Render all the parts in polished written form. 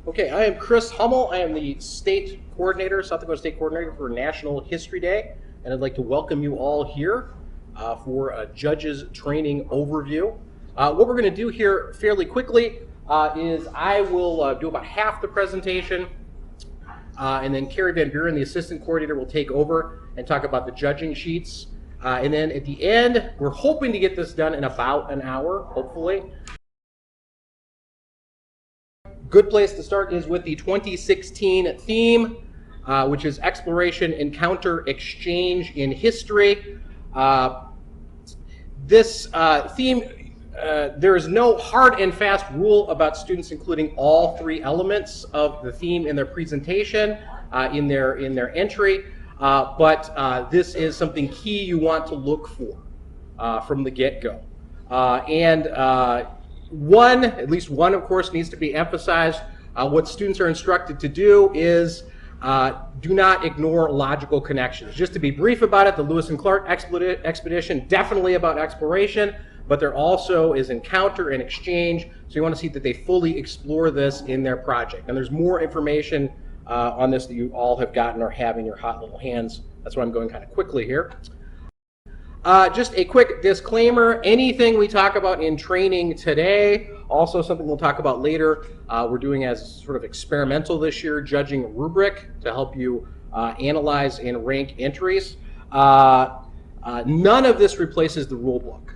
Okay, I am Chris Hummel. I am the state coordinator, South Dakota State Coordinator for National History Day, and I'd like to welcome you all here for a judges training overview. What we're going to do here fairly quickly is I will do about half the presentation, and then Carrie Van Buren, the assistant coordinator, will take over and talk about the judging sheets. And then at the end, we're hoping to get this done in about an hour, hopefully. Good place to start is with the 2016 theme, which is Exploration, Encounter, Exchange in History. This theme, there is no hard and fast rule about students including all three elements of the theme in their presentation, in their entry, but this is something key you want to look for from the get-go. At least one, of course, needs to be emphasized. What students are instructed to do is do not ignore logical connections. Just to be brief about it, the Lewis and Clark expedition, definitely about exploration, but there also is encounter and exchange, so you want to see that they fully explore this in their project. And there's more information on this that you all have gotten or have in your hot little hands. That's why I'm going kind of quickly here. Just a quick disclaimer, anything we talk about in training today, also something we'll talk about later, we're doing as sort of experimental this year, judging rubric to help you analyze and rank entries. None of this replaces the rule book.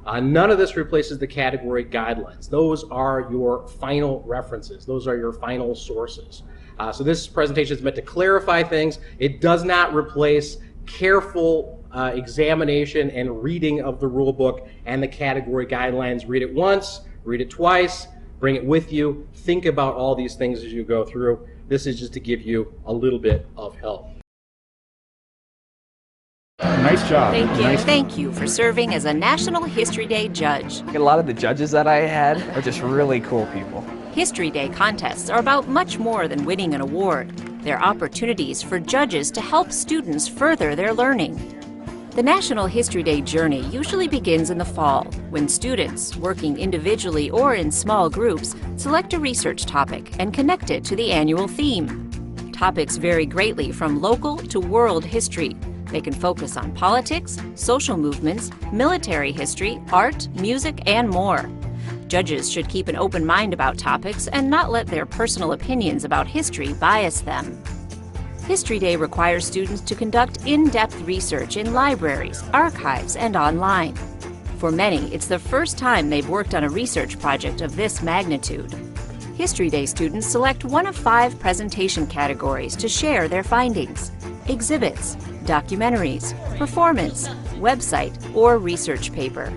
None of this replaces the category guidelines. Those are your final references. Those are your final sources. So this presentation is meant to clarify things. It does not replace careful examination and reading of the rule book and the category guidelines. Read it once, read it twice, bring it with you, think about all these things as you go through. This is just to give you a little bit of help. Nice job. Thank you. Thank you for serving as a National History Day judge. A lot of the judges that I had are just really cool people. History Day contests are about much more than winning an award. They're opportunities for judges to help students further their learning. The National History Day journey usually begins in the fall, when students, working individually or in small groups, select a research topic and connect it to the annual theme. Topics vary greatly from local to world history. They can focus on politics, social movements, military history, art, music, and more. Judges should keep an open mind about topics and not let their personal opinions about history bias them. History Day requires students to conduct in-depth research in libraries, archives, and online. For many, it's the first time they've worked on a research project of this magnitude. History Day students select one of 5 presentation categories to share their findings: exhibits, documentaries, performance, website, or research paper.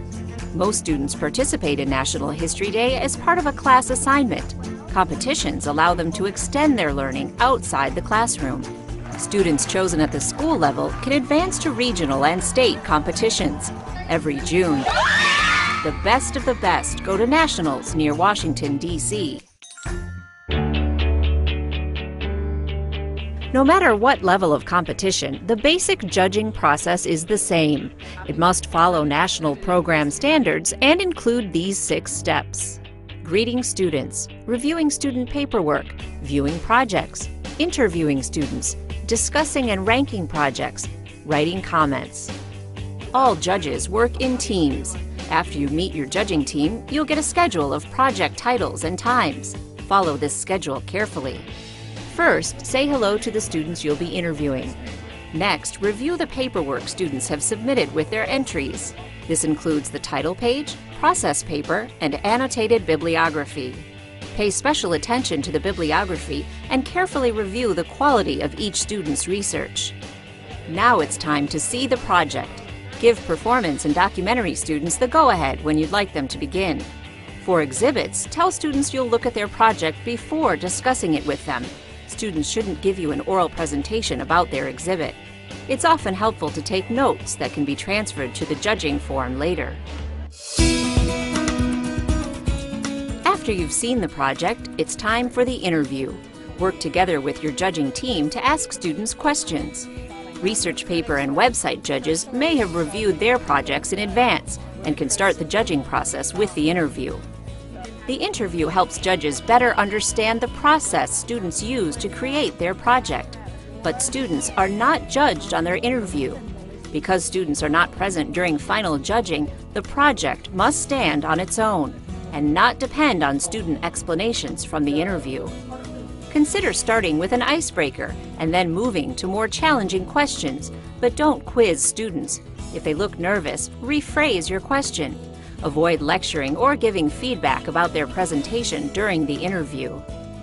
Most students participate in National History Day as part of a class assignment. Competitions allow them to extend their learning outside the classroom. Students chosen at the school level can advance to regional and state competitions. Every June, the best of the best go to nationals near Washington, D.C. No matter what level of competition, the basic judging process is the same. It must follow national program standards and include these 6 steps: greeting students, reviewing student paperwork, viewing projects, interviewing students, discussing and ranking projects, writing comments. All judges work in teams. After you meet your judging team, you'll get a schedule of project titles and times. Follow this schedule carefully. First, say hello to the students you'll be interviewing. Next, review the paperwork students have submitted with their entries. This includes the title page, process paper, and annotated bibliography. Pay special attention to the bibliography and carefully review the quality of each student's research. Now it's time to see the project. Give performance and documentary students the go-ahead when you'd like them to begin. For exhibits, tell students you'll look at their project before discussing it with them. Students shouldn't give you an oral presentation about their exhibit. It's often helpful to take notes that can be transferred to the judging form later. After you've seen the project, it's time for the interview. Work together with your judging team to ask students questions. Research paper and website judges may have reviewed their projects in advance and can start the judging process with the interview. The interview helps judges better understand the process students use to create their project. But students are not judged on their interview. Because students are not present during final judging, the project must stand on its own and not depend on student explanations from the interview. Consider starting with an icebreaker and then moving to more challenging questions, but don't quiz students. If they look nervous, rephrase your question. Avoid lecturing or giving feedback about their presentation during the interview.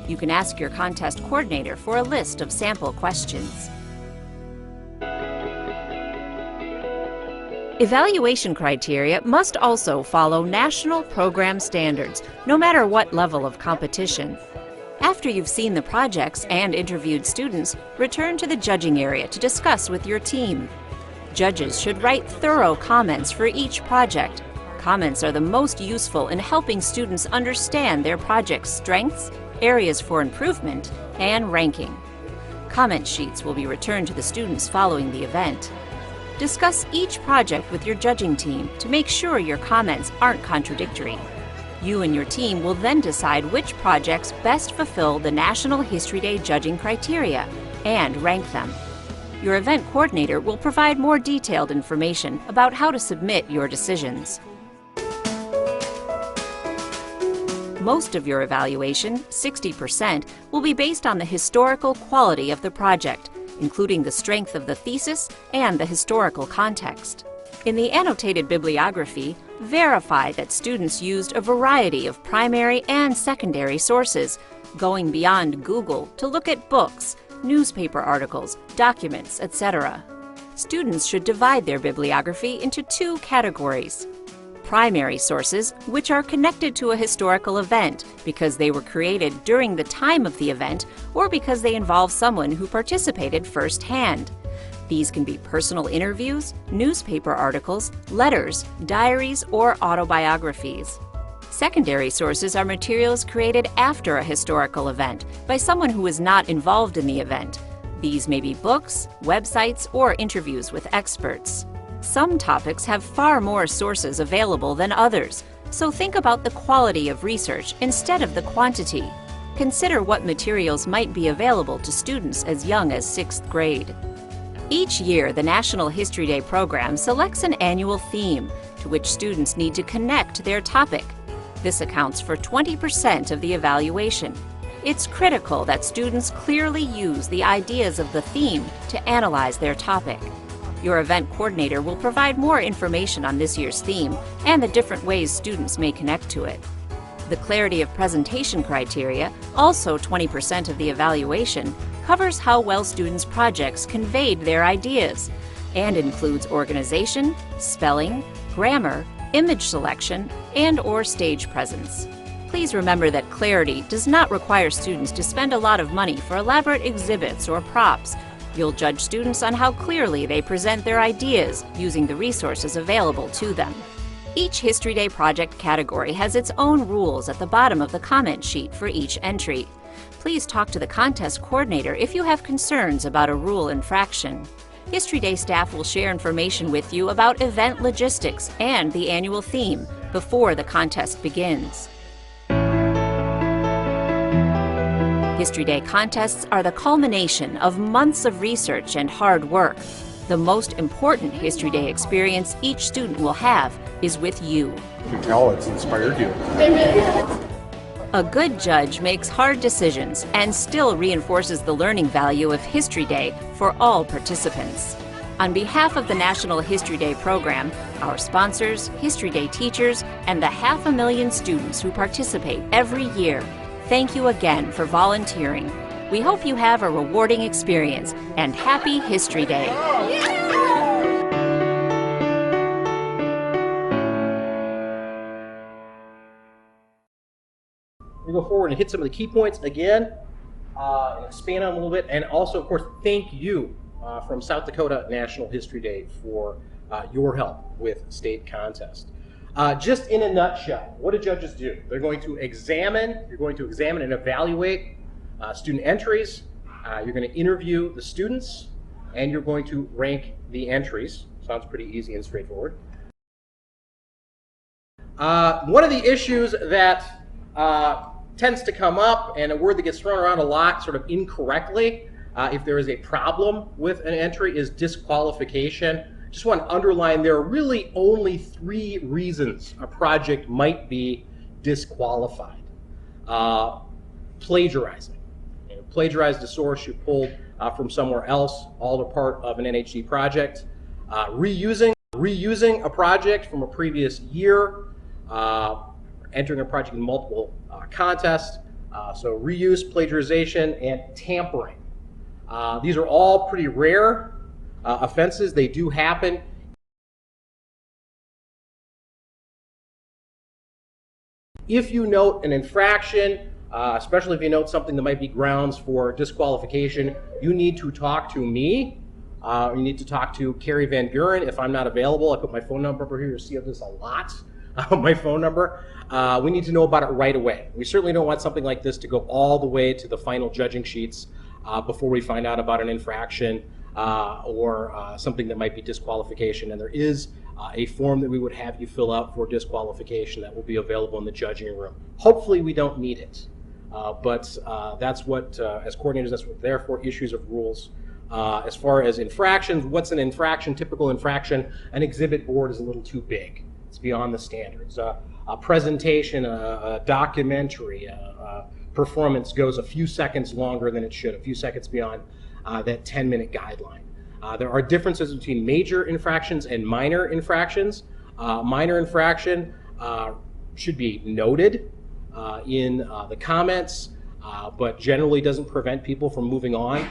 You can ask your contest coordinator for a list of sample questions. Evaluation criteria must also follow national program standards, no matter what level of competition. After you've seen the projects and interviewed students, return to the judging area to discuss with your team. Judges should write thorough comments for each project. Comments are the most useful in helping students understand their project's strengths, areas for improvement, and ranking. Comment sheets will be returned to the students following the event. Discuss each project with your judging team to make sure your comments aren't contradictory. You and your team will then decide which projects best fulfill the National History Day judging criteria and rank them. Your event coordinator will provide more detailed information about how to submit your decisions. Most of your evaluation, 60%, will be based on the historical quality of the project, including the strength of the thesis and the historical context. In the annotated bibliography, verify that students used a variety of primary and secondary sources, going beyond Google to look at books, newspaper articles, documents, etc. Students should divide their bibliography into two categories. Primary sources, which are connected to a historical event because they were created during the time of the event or because they involve someone who participated firsthand. These can be personal interviews, newspaper articles, letters, diaries, or autobiographies. Secondary sources are materials created after a historical event by someone who was not involved in the event. These may be books, websites, or interviews with experts. Some topics have far more sources available than others, so think about the quality of research instead of the quantity. Consider what materials might be available to students as young as 6th grade. Each year, the National History Day program selects an annual theme to which students need to connect their topic. This accounts for 20% of the evaluation. It's critical that students clearly use the ideas of the theme to analyze their topic. Your event coordinator will provide more information on this year's theme and the different ways students may connect to it. The clarity of presentation criteria, also 20% of the evaluation, covers how well students' projects conveyed their ideas and includes organization, spelling, grammar, image selection, and/or stage presence. Please remember that clarity does not require students to spend a lot of money for elaborate exhibits or props. You'll judge students on how clearly they present their ideas using the resources available to them. Each History Day project category has its own rules at the bottom of the comment sheet for each entry. Please talk to the contest coordinator if you have concerns about a rule infraction. History Day staff will share information with you about event logistics and the annual theme before the contest begins. History Day contests are the culmination of months of research and hard work. The most important History Day experience each student will have is with you. You can tell it's inspired you. A good judge makes hard decisions and still reinforces the learning value of History Day for all participants. On behalf of the National History Day program, our sponsors, History Day teachers, and the 500,000 students who participate every year, thank you again for volunteering. We hope you have a rewarding experience, and happy History Day. We go forward and hit some of the key points again, and expand on them a little bit, and also, of course, thank you from South Dakota National History Day for your help with state contest. Just in a nutshell, what do judges do? You're going to examine and evaluate student entries, you're going to interview the students, and you're going to rank the entries. Sounds pretty easy and straightforward. One of the issues that tends to come up, and a word that gets thrown around a lot sort of incorrectly if there is a problem with an entry is disqualification. Just want to underline there are really only 3 reasons a project might be disqualified. Plagiarizing. You plagiarized a source you pulled from somewhere else, all a part of an NHD project. Reusing a project from a previous year, entering a project in multiple contests, so reuse, plagiarization, and tampering. These are all pretty rare offenses. They do happen. If you note an infraction, especially if you note something that might be grounds for disqualification, you need to talk to me. You need to talk to Carrie Van Buren if I'm not available. I put my phone number over here. You see this a lot, my phone number. We need to know about it right away. We certainly don't want something like this to go all the way to the final judging sheets before we find out about an infraction or something that might be disqualification. And there is a form that we would have you fill out for disqualification that will be available in the judging room. Hopefully we don't need it, but that's what, as coordinators, that's what we're there for, issues of rules. As far as infractions, what's an infraction? Typical infraction, an exhibit board is a little too big. It's beyond the standards. A presentation, a documentary, performance goes a few seconds longer than it should, a few seconds beyond that 10-minute guideline. There are differences between major infractions and minor infractions. Minor infraction should be noted in the comments, but generally doesn't prevent people from moving on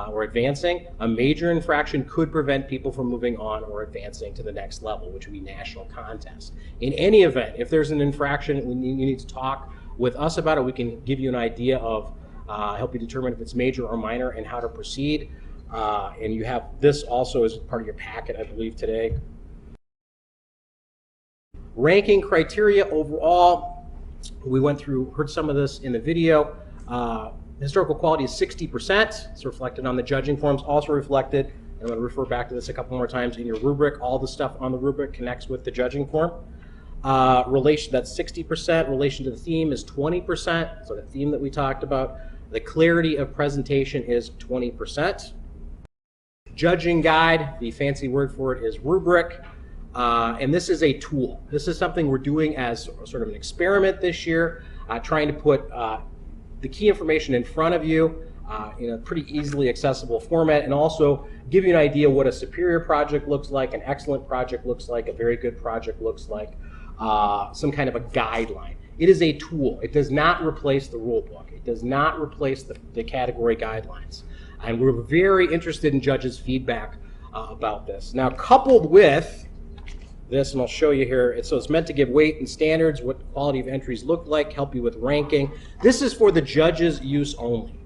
or advancing. A major infraction could prevent people from moving on or advancing to the next level, which would be national contest. In any event, if there's an infraction, you need to talk with us about it. We can give you an idea of, help you determine if it's major or minor and how to proceed. And you have this also as part of your packet, I believe, today. Ranking criteria overall, we went through, heard some of this in the video. Historical quality is 60%. It's reflected on the judging forms, also reflected, and I'm going to refer back to this a couple more times in your rubric. All the stuff on the rubric connects with the judging form. Relation, that's 60%. Relation to the theme is 20%. So the theme that we talked about. The clarity of presentation is 20%. Judging guide, the fancy word for it is rubric. And this is a tool. This is something we're doing as sort of an experiment this year, trying to put the key information in front of you in a pretty easily accessible format, and also give you an idea what a superior project looks like, an excellent project looks like, a very good project looks like, some kind of a guideline. It is a tool. It does not replace the rule book. It does not replace the category guidelines. And we're very interested in judges' feedback about this. Now, coupled with this, and I'll show you here, so it's meant to give weight and standards, what the quality of entries look like, help you with ranking. This is for the judges' use only.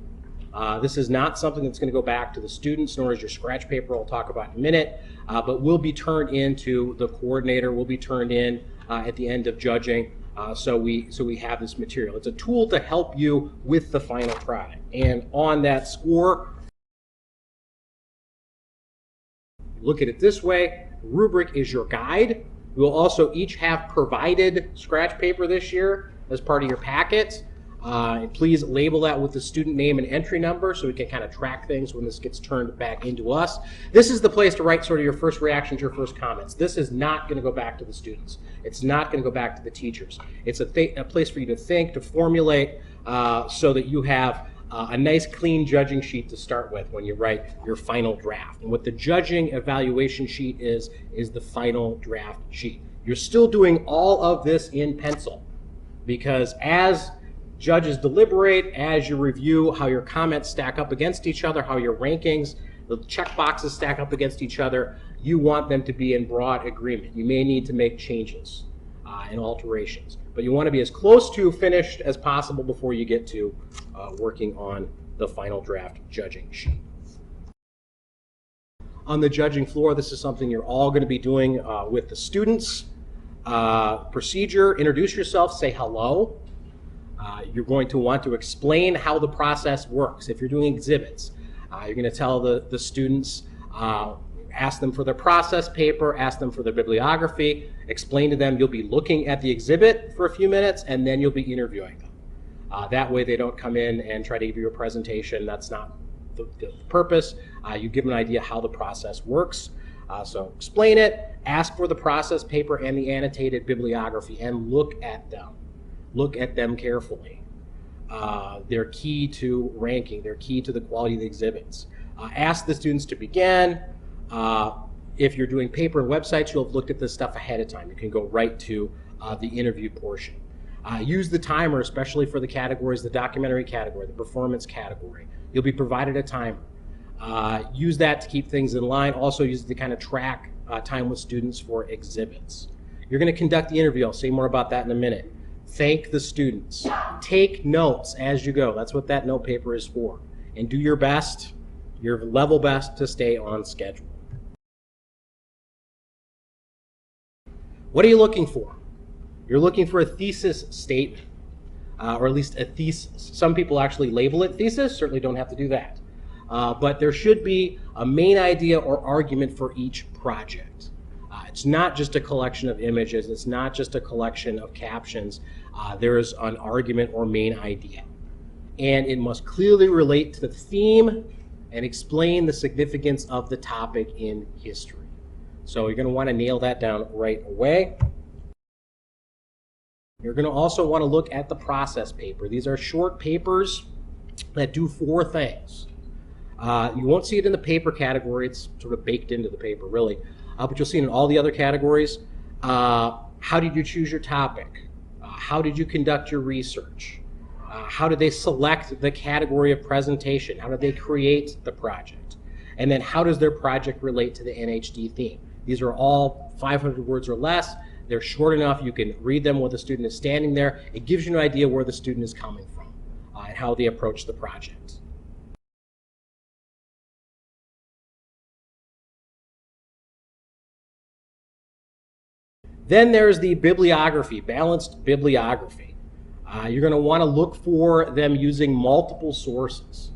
This is not something that's going to go back to the students, nor is your scratch paper I'll talk about in a minute, but will be turned into the coordinator, will be turned in at the end of judging, so we have this material. It's a tool to help you with the final product. And on that score, look at it this way. Rubric is your guide. We will also each have provided scratch paper this year as part of your packet. And please label that with the student name and entry number so we can kind of track things when this gets turned back into us. This is the place to write sort of your first reactions, your first comments. This is not going to go back to the students. It's not going to go back to the teachers. It's a place for you to think, to formulate, so that you have a nice clean judging sheet to start with when you write your final draft. And what the judging evaluation sheet is the final draft sheet. You're still doing all of this in pencil, because as judges deliberate, as you review how your comments stack up against each other, how your rankings, the check boxes stack up against each other, you want them to be in broad agreement. You may need to make changes and alterations, but you want to be as close to finished as possible before you get to working on the final draft judging sheet. On the judging floor, this is something you're all going to be doing with the students. Procedure, introduce yourself, say hello. You're going to want to explain how the process works. If you're doing exhibits, you're going to tell the students, Ask them for their process paper, ask them for their bibliography, explain to them you'll be looking at the exhibit for a few minutes and then you'll be interviewing them. That way they don't come in and try to give you a presentation. That's not the purpose. You give them an idea how the process works. So explain it, ask for the process paper and the annotated bibliography and look at them. Look at them carefully. They're key to ranking. They're key to the quality of the exhibits. Ask the students to begin. If you're doing paper and websites, you'll have looked at this stuff ahead of time. You can go right to the interview portion. Use the timer, especially for the categories, the documentary category, the performance category. You'll be provided a timer. Use that to keep things in line. Also use it to kind of track time with students for exhibits. You're going to conduct the interview. I'll say more about that in a minute. Thank the students. Take notes as you go. That's what that note paper is for. And do your best, your level best, to stay on schedule. What are you looking for? You're looking for a thesis statement, or at least a thesis. Some people actually label it thesis, certainly don't have to do that. But there should be a main idea or argument for each project. It's not just a collection of images, it's not just a collection of captions. There is an argument or main idea. And it must clearly relate to the theme and explain the significance of the topic in history. So you're going to want to nail that down right away. You're going to also want to look at the process paper. These are short papers that do 4 things. You won't see it in the paper category. It's sort of baked into the paper, really. But you'll see it in all the other categories. How did you choose your topic? How did you conduct your research? How did they select the category of presentation? How did they create the project? And then how does their project relate to the NHD theme? These are all 500 words or less. They're short enough you can read them while the student is standing there. It gives you an idea where the student is coming from and how they approach the project. Then there's the bibliography, balanced bibliography. You're going to want to look for them using multiple sources.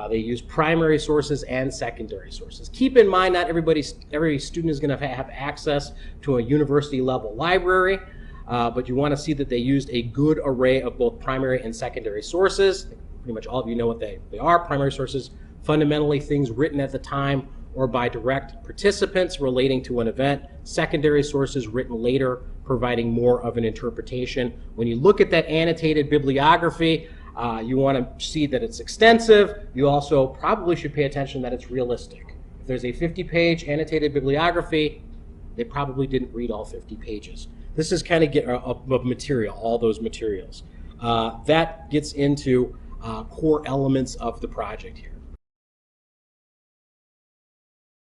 They use primary sources and secondary sources. Keep in mind, not every student is going to have access to a university level library, but you want to see that they used a good array of both primary and secondary sources. Pretty much all of you know what they are. Primary sources, fundamentally things written at the time or by direct participants relating to an event. Secondary sources written later, providing more of an interpretation. When you look at that annotated bibliography, you want to see that it's extensive. You also probably should pay attention that it's realistic. If there's a 50-page annotated bibliography, they probably didn't read all 50 pages. This is kind of material, all those materials. That gets into core elements of the project here.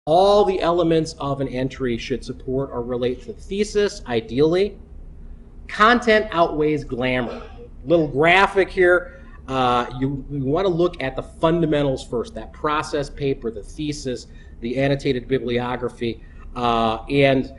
All the elements of an entry should support or relate to the thesis, ideally. Content outweighs glamour. Little graphic here. You want to look at the fundamentals first, that process paper, the thesis, the annotated bibliography, and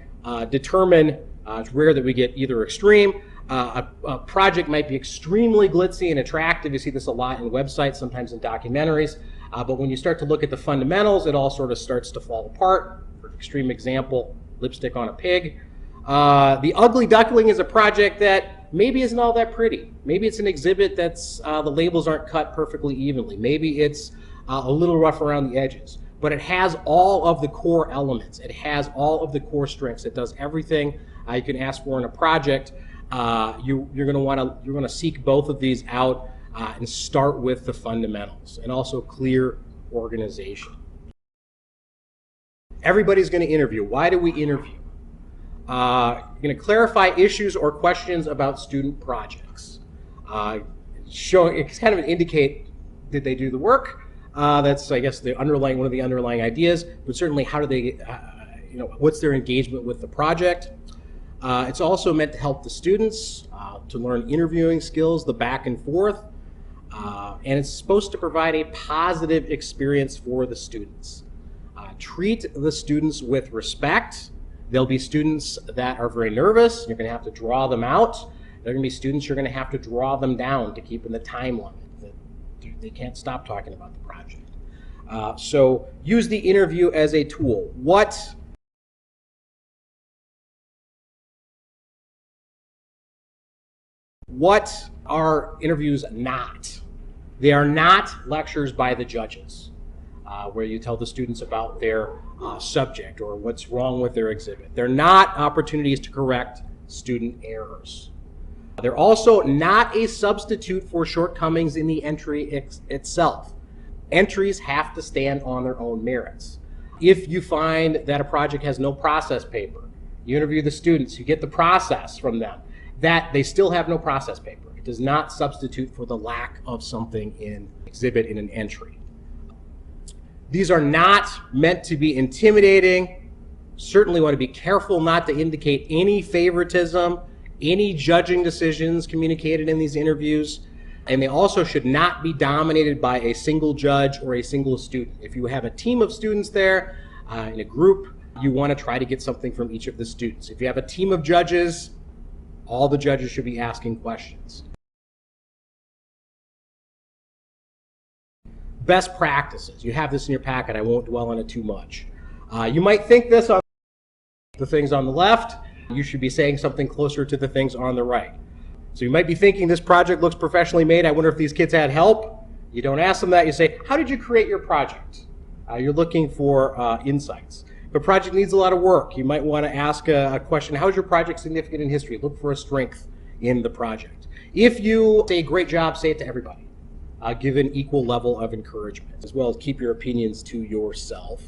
determine, it's rare that we get either extreme. A project might be extremely glitzy and attractive. You see this a lot in websites, sometimes in documentaries. But when you start to look at the fundamentals, it all sort of starts to fall apart. For an extreme example, lipstick on a pig. The Ugly Duckling is a project that maybe isn't all that pretty. Maybe it's an exhibit that's the labels aren't cut perfectly evenly. Maybe it's a little rough around the edges. But it has all of the core elements. It has all of the core strengths. It does everything you can ask for in a project. You're going to seek both of these out and start with the fundamentals and also clear organization. Everybody's going to interview. Why do we interview? You're going to clarify issues or questions about student projects. It's kind of indicate, did they do the work? That's, I guess, one of the underlying ideas. But certainly, how do they, what's their engagement with the project? It's also meant to help the students to learn interviewing skills, the back and forth, and it's supposed to provide a positive experience for the students. Treat the students with respect. There'll be students that are very nervous. You're going to have to draw them out. There are going to be students you're going to have to draw them down to keep in the time limit. They can't stop talking about the project. So use the interview as a tool. What are interviews not? They are not lectures by the judges, where you tell the students about their subject or what's wrong with their exhibit. They're not opportunities to correct student errors. They're also not a substitute for shortcomings in the entry itself. Entries have to stand on their own merits. If you find that a project has no process paper, you interview the students, you get the process from them, that they still have no process paper. It does not substitute for the lack of something in exhibit in an entry. These are not meant to be intimidating. Certainly want to be careful not to indicate any favoritism, any judging decisions communicated in these interviews, and they also should not be dominated by a single judge or a single student. If you have a team of students there in a group, you want to try to get something from each of the students. If you have a team of judges, all the judges should be asking questions. Best practices. You have this in your packet. I won't dwell on it too much. You might think this on the things on the left. You should be saying something closer to the things on the right. So you might be thinking this project looks professionally made. I wonder if these kids had help. You don't ask them that. You say, how did you create your project? You're looking for insights. If a project needs a lot of work, you might want to ask a question, how is your project significant in history? Look for a strength in the project. If you say great job, say it to everybody. Give an equal level of encouragement, as well as keep your opinions to yourself.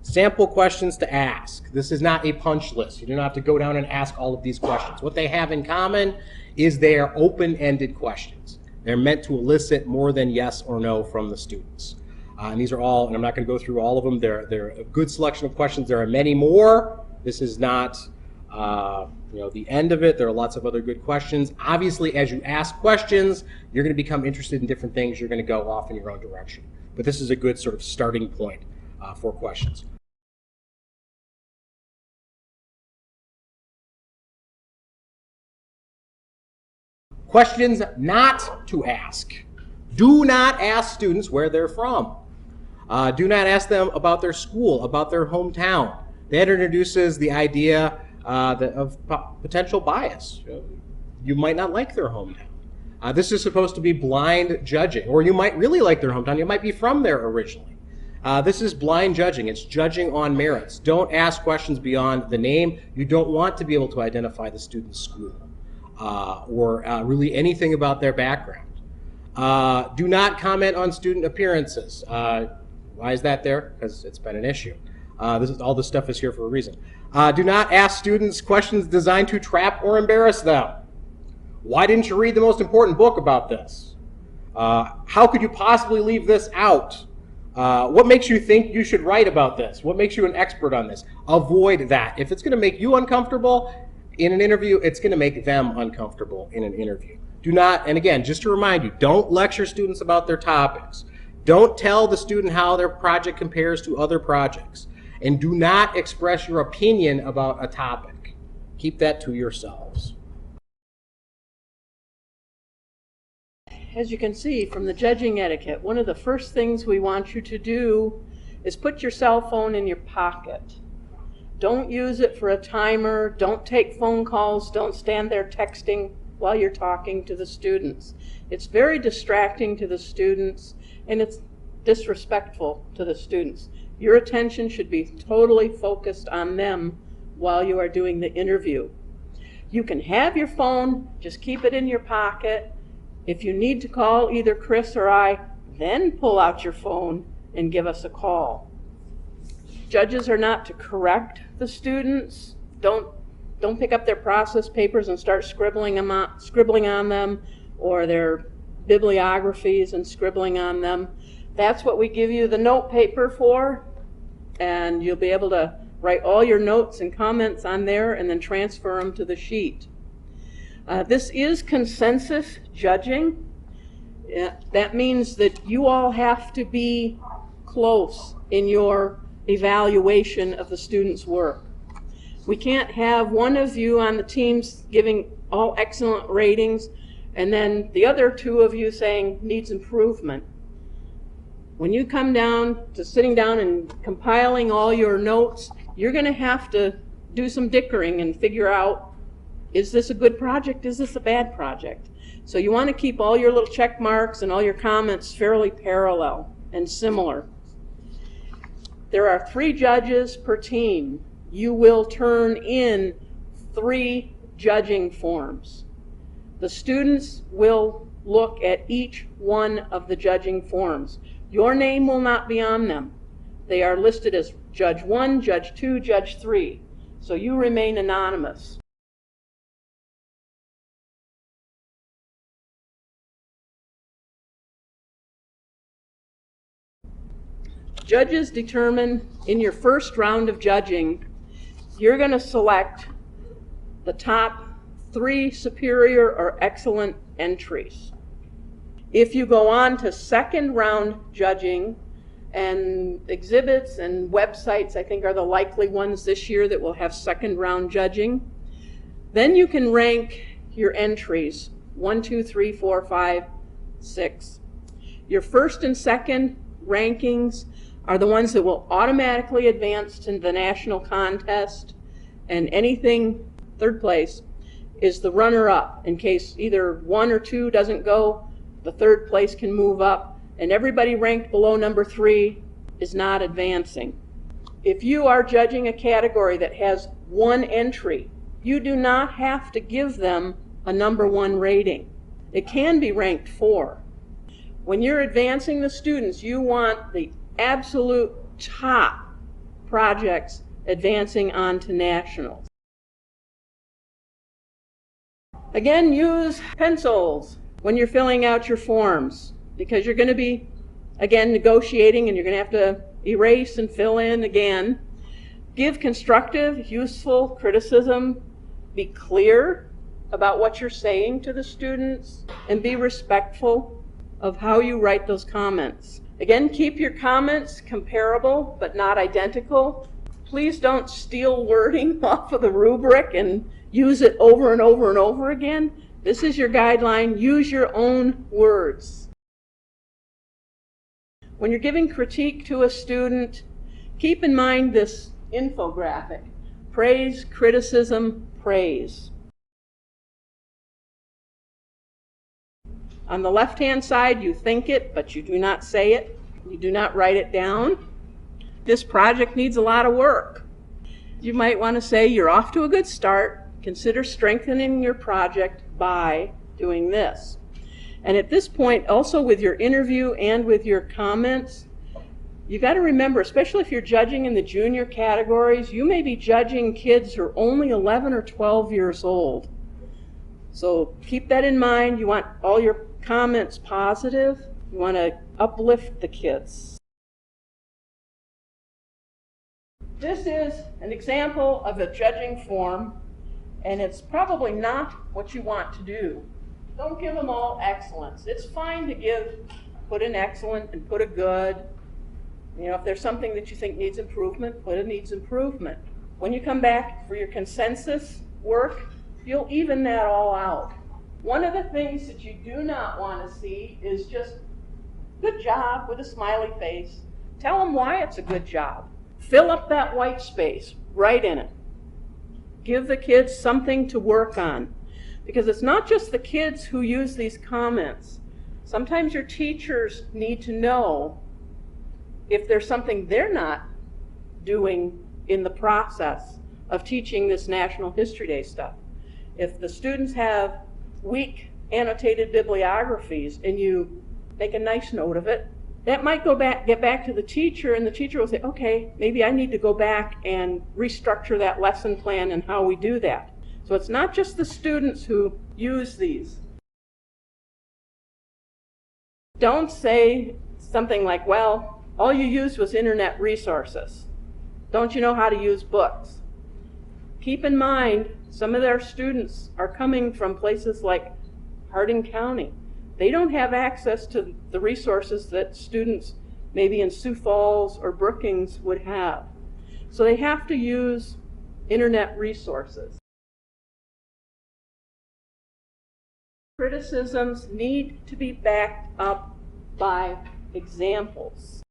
Sample questions to ask. This is not a punch list. You do not have to go down and ask all of these questions. What they have in common is they are open-ended questions. They're meant to elicit more than yes or no from the students. And these are all, and I'm not going to go through all of them. They're a good selection of questions. There are many more. This is not the end of it. There are lots of other good questions. Obviously, as you ask questions, you're going to become interested in different things. You're going to go off in your own direction. But this is a good sort of starting point for questions. Questions not to ask. Do not ask students where they're from. Do not ask them about their school, about their hometown. That introduces the idea of potential bias. You might not like their hometown. This is supposed to be blind judging, or you might really like their hometown. You might be from there originally. This is blind judging. It's judging on merits. Don't ask questions beyond the name. You don't want to be able to identify the student's school or really anything about their background. Do not comment on student appearances. Why is that there? Because it's been an issue. All this stuff is here for a reason. Do not ask students questions designed to trap or embarrass them. Why didn't you read the most important book about this? How could you possibly leave this out? What makes you think you should write about this? What makes you an expert on this? Avoid that. If it's going to make you uncomfortable in an interview, it's going to make them uncomfortable in an interview. Do not, and again, just to remind you, don't lecture students about their topics. Don't tell the student how their project compares to other projects. And do not express your opinion about a topic. Keep that to yourselves. As you can see from the judging etiquette, one of the first things we want you to do is put your cell phone in your pocket. Don't use it for a timer. Don't take phone calls. Don't stand there texting while you're talking to the students. It's very distracting to the students, and it's disrespectful to the students. Your attention should be totally focused on them while you are doing the interview. You can have your phone, just keep it in your pocket. If you need to call either Chris or I, then pull out your phone and give us a call. Judges are not to correct the students. Don't pick up their process papers and start scribbling on them, or their bibliographies and scribbling on them. That's what we give you the note paper for, and you'll be able to write all your notes and comments on there and then transfer them to the sheet. This is consensus judging. That means that you all have to be close in your evaluation of the student's work. We can't have one of you on the teams giving all excellent ratings And then the other two of you saying needs improvement. When you come down to sitting down and compiling all your notes, you're going to have to do some dickering and figure out, is this a good project? Is this a bad project? So you want to keep all your little check marks and all your comments fairly parallel and similar. There are 3 judges per team. You will turn in 3 judging forms. The students will look at each one of the judging forms. Your name will not be on them. They are listed as Judge 1, Judge 2, Judge 3. So you remain anonymous. Judges determine in your first round of judging, you're going to select the top 3 superior or excellent entries. If you go on to second round judging, and exhibits and websites I think are the likely ones this year that will have second round judging, then you can rank your entries 1, 2, 3, 4, 5, 6. Your first and second rankings are the ones that will automatically advance to the national contest, and anything third place is the runner-up. In case either 1 or 2 doesn't go, the third place can move up, and everybody ranked below number 3 is not advancing. If you are judging a category that has 1 entry, you do not have to give them a number 1 rating. It can be ranked 4. When you're advancing the students, you want the absolute top projects advancing on to nationals. Again, use pencils when you're filling out your forms, because you're going to be, again, negotiating, and you're going to have to erase and fill in again. Give constructive, useful criticism. Be clear about what you're saying to the students, and be respectful of how you write those comments. Again, keep your comments comparable but not identical. Please don't steal wording off of the rubric and use it over and over and over again. This is your guideline. Use your own words. When you're giving critique to a student, keep in mind this infographic: praise, criticism, praise. On the left-hand side, you think it, but you do not say it. You do not write it down. This project needs a lot of work. You might want to say, you're off to a good start. Consider strengthening your project by doing this. And at this point, also with your interview and with your comments, you got to remember, especially if you're judging in the junior categories, you may be judging kids who are only 11 or 12 years old. So keep that in mind. You want all your comments positive. You want to uplift the kids. This is an example of a judging form, and it's probably not what you want to do. Don't give them all excellence. It's fine to put an excellent and put a good. You know, if there's something that you think needs improvement, put a needs improvement. When you come back for your consensus work, you'll even that all out. One of the things that you do not want to see is just good job with a smiley face. Tell them why it's a good job. Fill up that white space, write in it. Give the kids something to work on. Because it's not just the kids who use these comments. Sometimes your teachers need to know if there's something they're not doing in the process of teaching this National History Day stuff. If the students have weak annotated bibliographies and you make a nice note of it, that might get back to the teacher, and the teacher will say, okay, maybe I need to go back and restructure that lesson plan and how we do that. So it's not just the students who use these. Don't say something like, well, all you used was internet resources. Don't you know how to use books? Keep in mind, some of their students are coming from places like Hardin County. They don't have access to the resources that students maybe in Sioux Falls or Brookings would have. So they have to use internet resources. Criticisms need to be backed up by examples.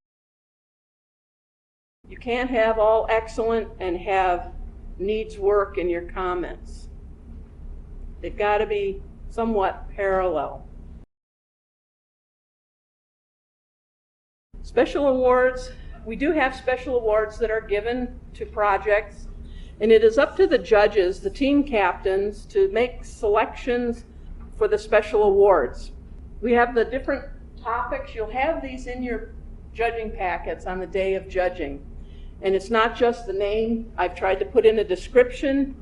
You can't have all excellent and have needs work in your comments. They've got to be somewhat parallel. Special awards, we do have special awards that are given to projects, and it is up to the judges, the team captains, to make selections for the special awards. We have the different topics. You'll have these in your judging packets on the day of judging. And it's not just the name. I've tried to put in a description